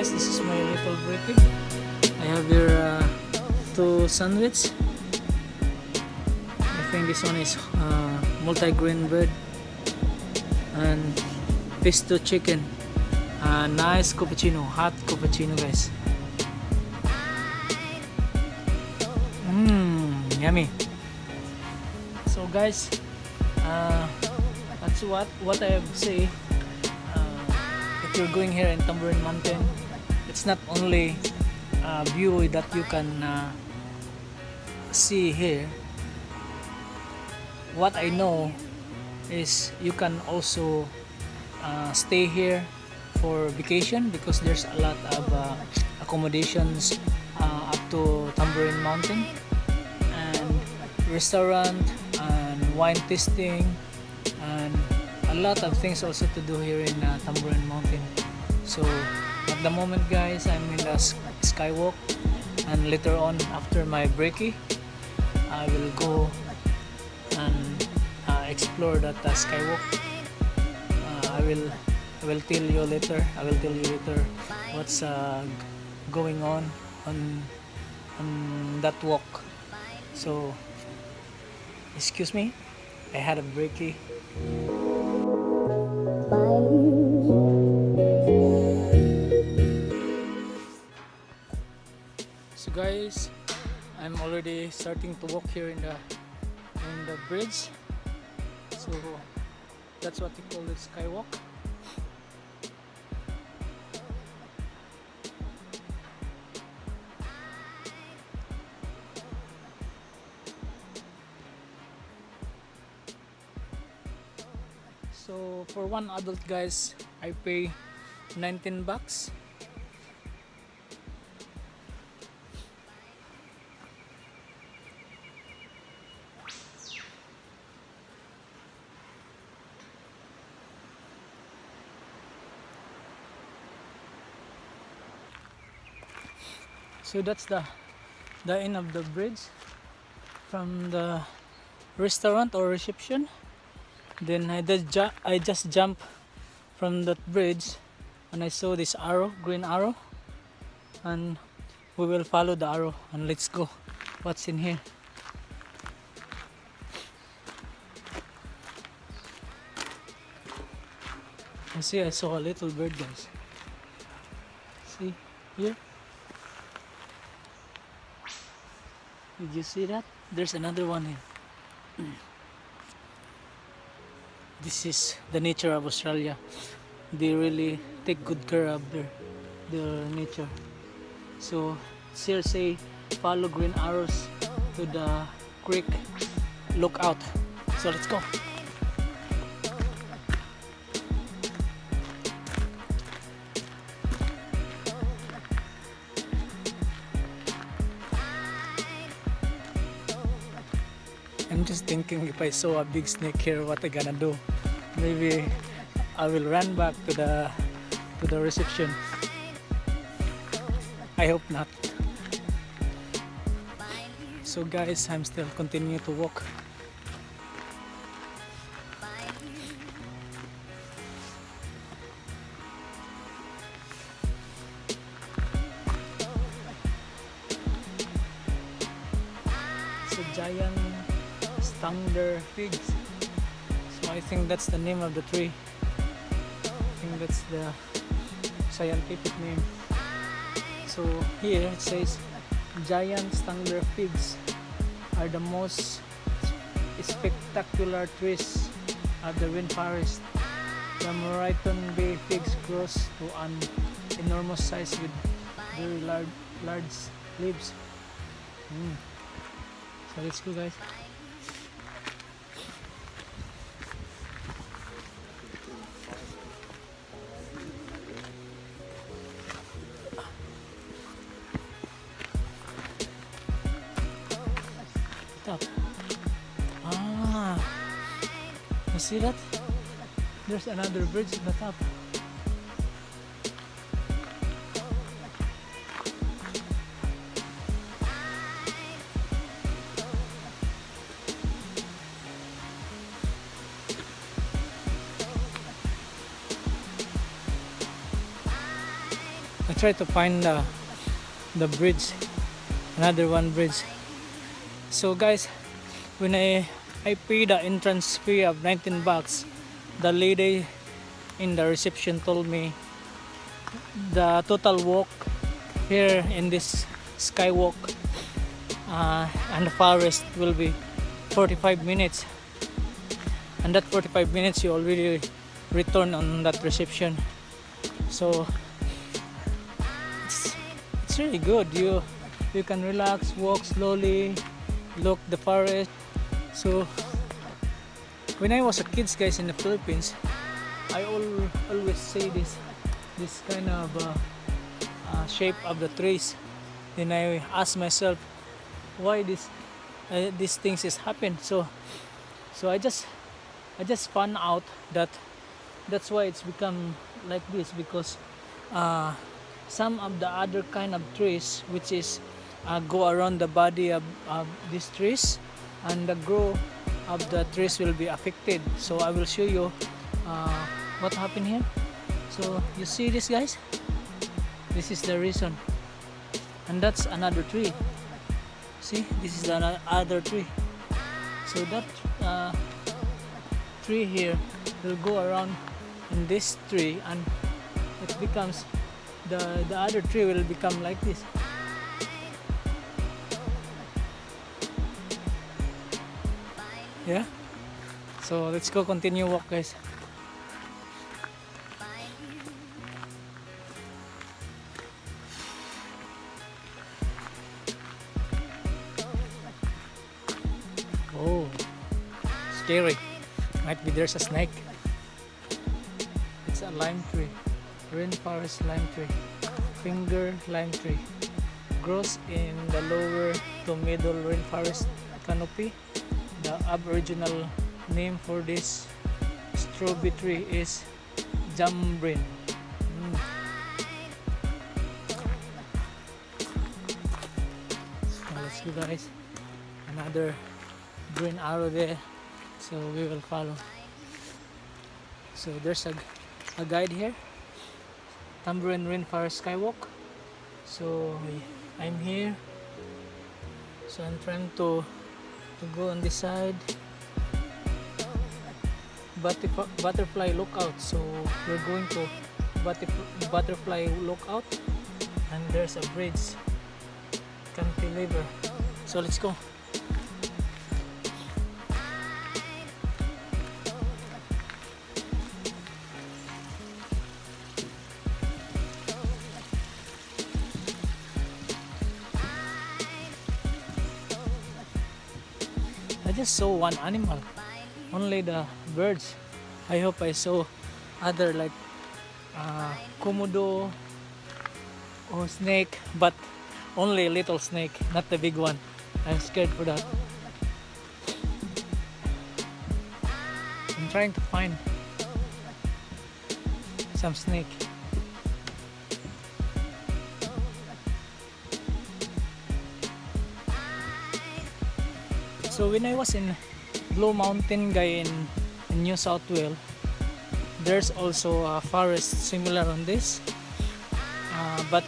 guys, this is my little breaky. I have here two sandwich. I think this one is multi-grain bread and pesto chicken. Nice cappuccino, hot cappuccino, guys. Yummy. So guys, that's what I have to say. If you're going here in Tambourine Mountain, it's not only a view that you can see here. What I know is you can also stay here for vacation, because there's a lot of accommodations up to Tambourine Mountain, and restaurant and wine tasting, and a lot of things also to do here in Tambourine Mountain. So at the moment, guys, I'm in the SKYWAK, and later on after my breaky, I will go and explore that SKYWAK. I will tell you later. What's going on that walk. So excuse me, I had a breaky. So guys, I'm already starting to walk here in the bridge. So that's what we call it, SKYWAK. So for one adult, guys, I pay 19 bucks. So that's the end of the bridge from the restaurant or reception. Then I just jumped from that bridge, and I saw this arrow, green arrow, and we will follow the arrow and let's go. What's in here? You see, I saw a little bird, guys. See here? Did you see that? There's another one here. This is the nature of Australia. They really take good care of their nature. So here say follow green arrows to the creek lookout. So let's go. I'm just thinking, if I saw a big snake here, what I gonna do? Maybe I will run back to the reception. I hope not. So guys, I'm still continuing to walk. It's a giant Stanger figs. So I think that's the name of the tree. I think that's the scientific name. So here it says giant Stanger figs are the most spectacular trees of the rainforest. The Moreton Bay figs grows to an enormous size with very large leaves. So let's go, guys. Top. You see that? There's another bridge at the top. try to find the bridge, another one bridge. So guys, when I paid the entrance fee of 19 bucks, the lady in the reception told me the total walk here in this skywalk and the forest will be 45 minutes, and that 45 minutes you already return on that reception. So it's really good. You can relax, walk slowly, look the forest. So when I was a kid, guys, in the Philippines, I always say this kind of shape of the trees. Then I ask myself why these things is happen. So I just found out that that's why it's become like this, because some of the other kind of trees which is go around the body of these trees, and the growth of the trees will be affected. So I will show you what happened here. So you see this, guys, this is the reason, and that's another tree. See, this is the other tree. So that tree here will go around in this tree, and it becomes the other tree will become like this. Yeah, so let's go continue walk, guys. Oh, scary. Might be there's a snake. It's a lime tree, rainforest lime tree, finger lime tree. Grows in the lower to middle rainforest canopy. The Aboriginal name for this strawberry tree is tambourine. So let's go, guys. Another green arrow there, so we will follow. So there's a guide here, Tamborine Rainforest Skywalk. So I'm here, so I'm trying to go on this side. Butterfly lookout, so we're going to butterfly lookout, and there's a bridge, cantilever. So let's go. I just saw one animal, only the birds. I hope I saw other like komodo or snake, but only a little snake, not the big one. I'm scared for that. I'm trying to find some snake. So when I was in Blue Mountain, guy, in New South Wales, there's also a forest similar on this, but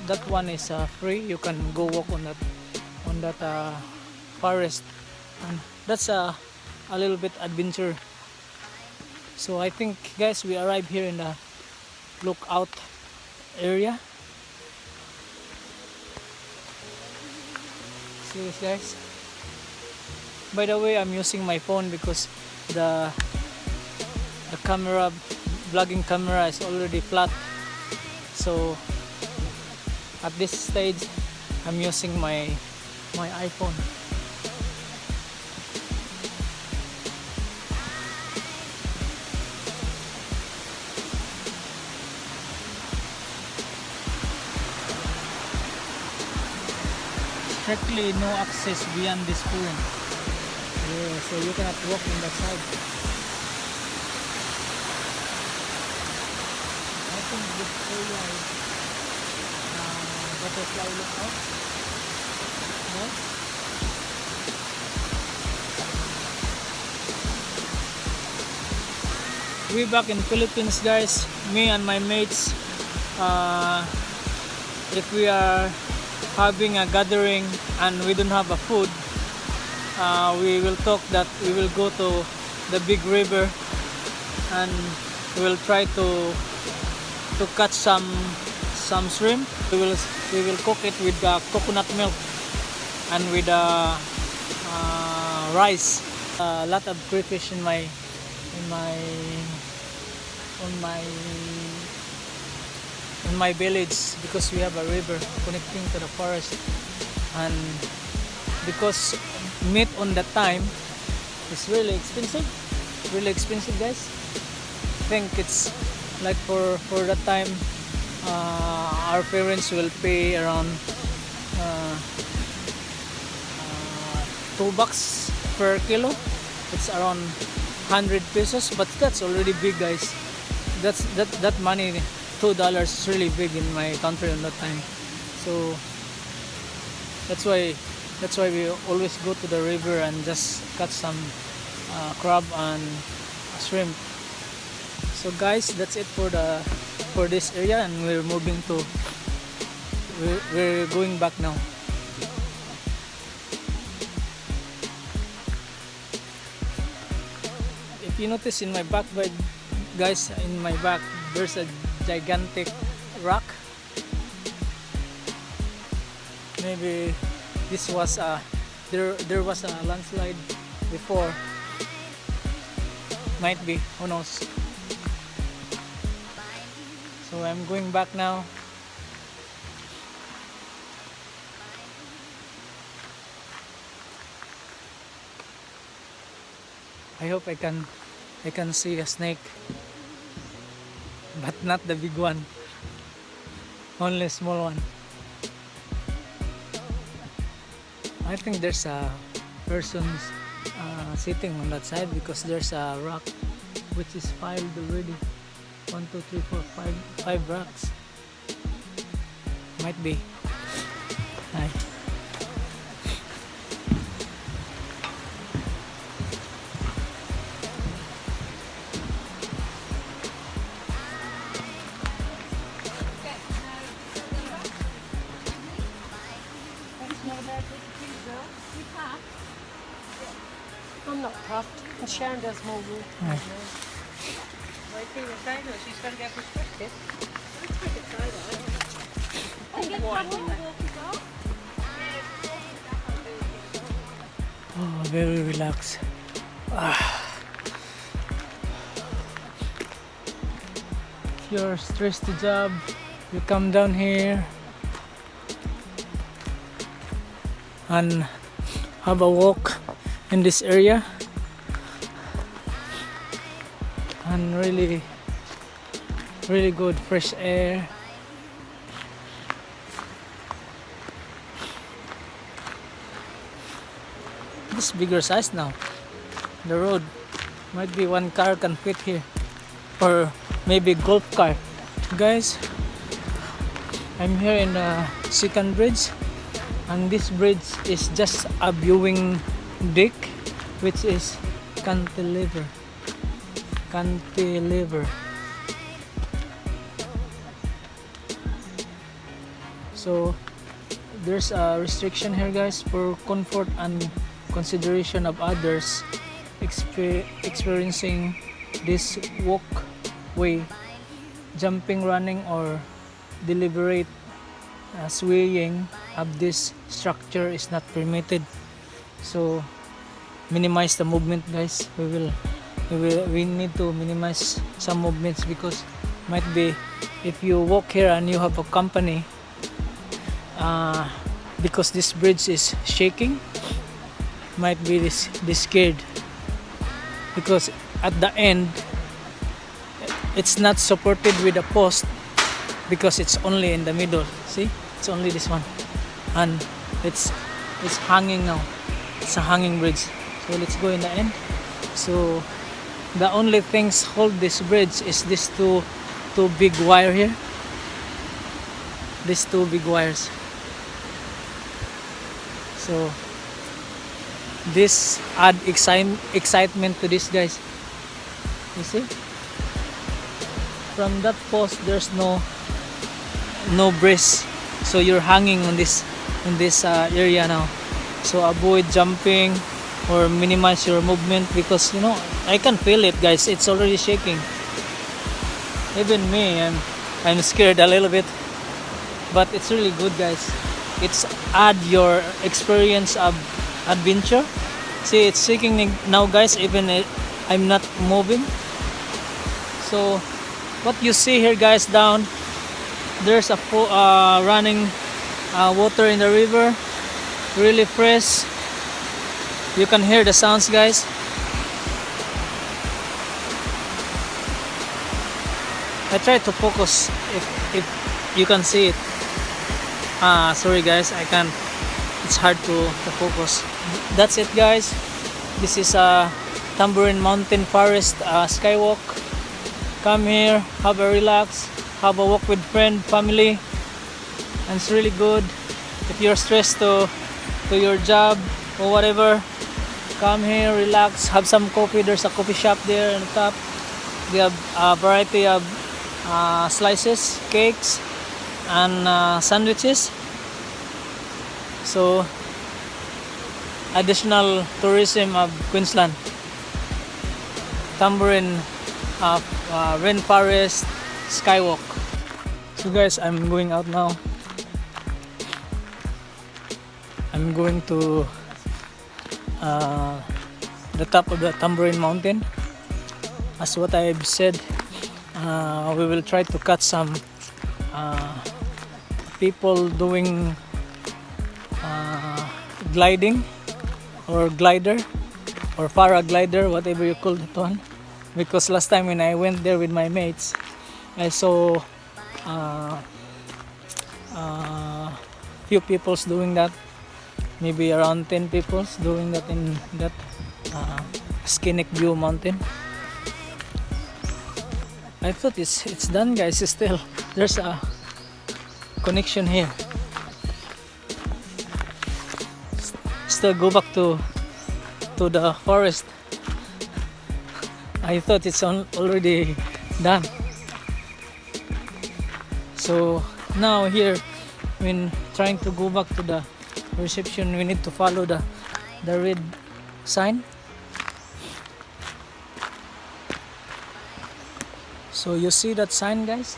that one is free. You can go walk on that forest, and that's a little bit adventure. So I think, guys, we arrived here in the lookout area. See this, guys? By the way, I'm using my phone because the camera, vlogging camera, is already flat. So at this stage, I'm using my iPhone. Strictly no access beyond this point. Yeah, so you cannot walk in that side. I think this area is butterfly lookout. No? We back in Philippines, guys. Me and my mates uh, if we are having a gathering and we don't have a food, we will talk that we will go to the big river and we will try to catch some shrimp. We will cook it with coconut milk and with rice. A lot of crayfish in my in my village because we have a river connecting to the forest, and because meat on that time is really expensive, guys. I think it's like for that time our parents will pay around $2 per kilo. It's around 100 pesos, but that's already big, guys. That money, $2 is really big in my country on that time. So that's why we always go to the river and just catch some crab and shrimp. So guys, that's it for this area, and we're going back now. If you notice in my back, guys, there's a gigantic rock. Maybe this was there was a landslide before. Might be, who knows. So I'm going back now. I hope I can see a snake, but not the big one, only a small one. I think there's a person sitting on that side because there's a rock which is piled already. 1, 2, 3, 4, 5 rocks. Might be. Hi. I'm not craft, and Sharon does more work. Hi. My favourite diver, she's got to get perspective. Let's take a try that. I get one. Oh, very relaxed. If you're stressed to job, you come down here and have a walk in this area, and really good fresh air. This bigger size now. The road might be one car can fit here, or maybe golf cart. Guys, I'm here in the second bridge, and this bridge is just a viewing deck, which is cantilever. So there's a restriction here, guys, for comfort and consideration of others experiencing this walkway. Jumping, running, or deliberate swaying of this structure is not permitted. So minimize the movement, guys. We need to minimize some movements, because might be if you walk here and you have a company, because this bridge is shaking, might be this scared, because at the end it's not supported with a post, because it's only in the middle. See, it's only this one, and it's hanging now. It's a hanging bridge. So let's go in the end. So the only things hold this bridge is these two big wire here. These two big wires. So this add excitement to this, guys. You see, from that post there's no no breeze, so you're hanging on this area now. So avoid jumping or minimize your movement, because you know I can feel it, guys. It's already shaking. Even me, I'm scared a little bit, but it's really good, guys. It's add your experience of adventure. See, it's shaking now, guys. Even I'm not moving. So what you see here, guys, down there's a running water in the river, really fresh. You can hear the sounds, guys. I try to focus if you can see it. Sorry, guys, I can't. It's hard to focus. That's it, guys. This is Tambourine Mountain Forest Skywalk. Come here, have a relax, have a walk with friend, family, and it's really good. If you're stressed to your job or whatever, come here, relax, have some coffee. There's a coffee shop there on the top. They have a variety of slices, cakes, and sandwiches. So additional tourism of Queensland. Tambourine Rainforest Skywalk. So guys, I'm going out now. I'm going to the top of the Tambourine Mountain. As what I've said, we will try to catch some people doing gliding or glider or paraglider, whatever you call that one. Because last time when I went there with my mates, I saw few peoples doing that. Maybe around 10 peoples doing that in that Scenic View Mountain. I thought it's done, guys. Still there's a connection here. Still go back to the forest. I thought it's already done. So now here, when trying to go back to the reception, we need to follow the red sign. So you see that sign, guys?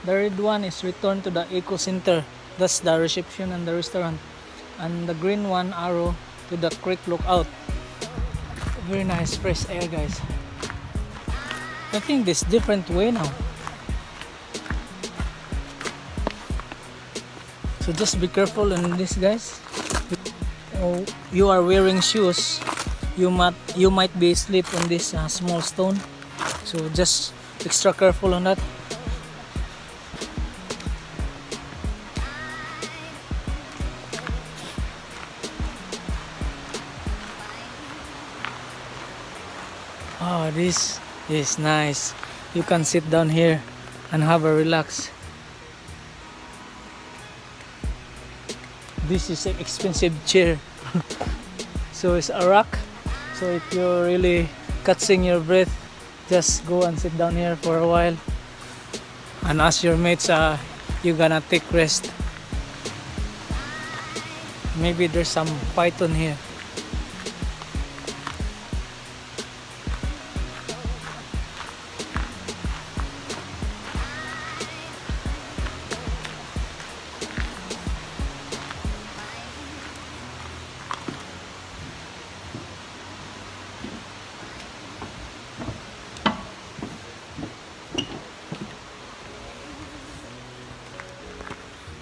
The red one is return to the eco center. That's the reception and the restaurant. And the green one, arrow, to the creek lookout. Very nice fresh air, guys. I think this different way now. So just be careful in this, guys. Oh, you are wearing shoes, you might be slip on this small stone. So just extra careful on that. Oh, this is nice. You can sit down here and have a relax. This is an expensive chair. So it's a rock. So if you're really catching your breath, just go and sit down here for a while and ask your mates you're gonna take rest. Maybe there's some python here.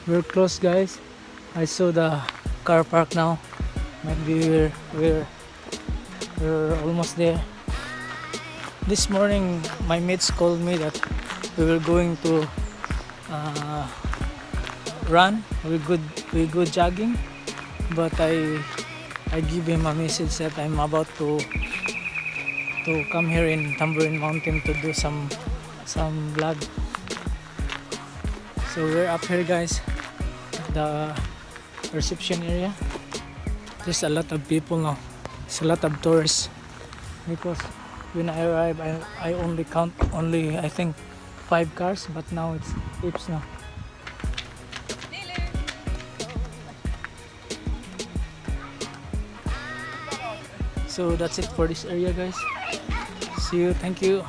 We're close, guys. I saw the car park now. Might be we're almost there. This morning my mates called me that we were going to run. We go jogging, but I give him a message that I'm about to come here in Tambourine Mountain to do some vlog. So we're up here, guys, the reception area. There's a lot of people now. It's a lot of tourists, because when I arrived I only count I think 5 cars, but now it's heaps now. So that's it for this area, guys. See you. Thank you.